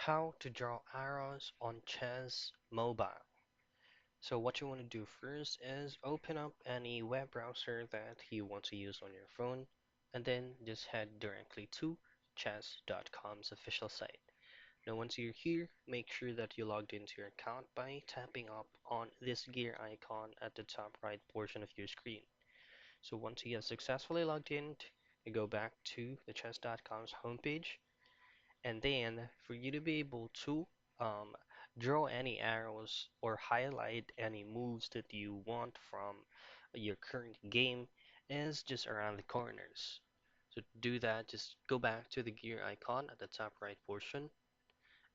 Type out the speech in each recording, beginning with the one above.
How to draw arrows on Chess Mobile. So what you want to do first is open up any web browser that you want to use on your phone and then just head directly to chess.com's official site. Now once you're here, make sure that you logged into your account by tapping up on this gear icon at the top right portion of your screen. So once you have successfully logged in, you go back to the chess.com's homepage, and then for you to be able to um, draw any arrows or highlight any moves that you want from your current game is just around the corners. So to do that, just go back to the gear icon at the top right portion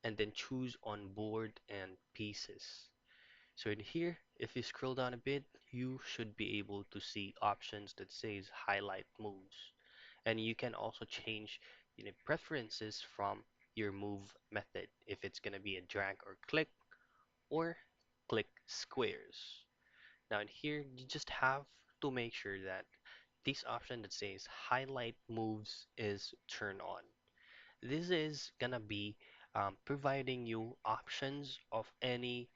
and then choose on board and pieces. So in here, if you scroll down a bit, you should be able to see options that says highlight moves. And you can also change preferences from your move method if it's going to be a drag or click squares. Now in here, you just have to make sure that this option that says highlight moves is turned on. This is gonna be providing you options of any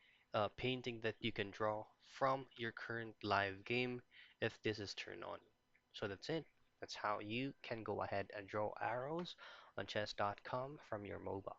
painting that you can draw from your current live game if this is turned on. So that's it. That's how you can go ahead and draw arrows on chess.com from your mobile.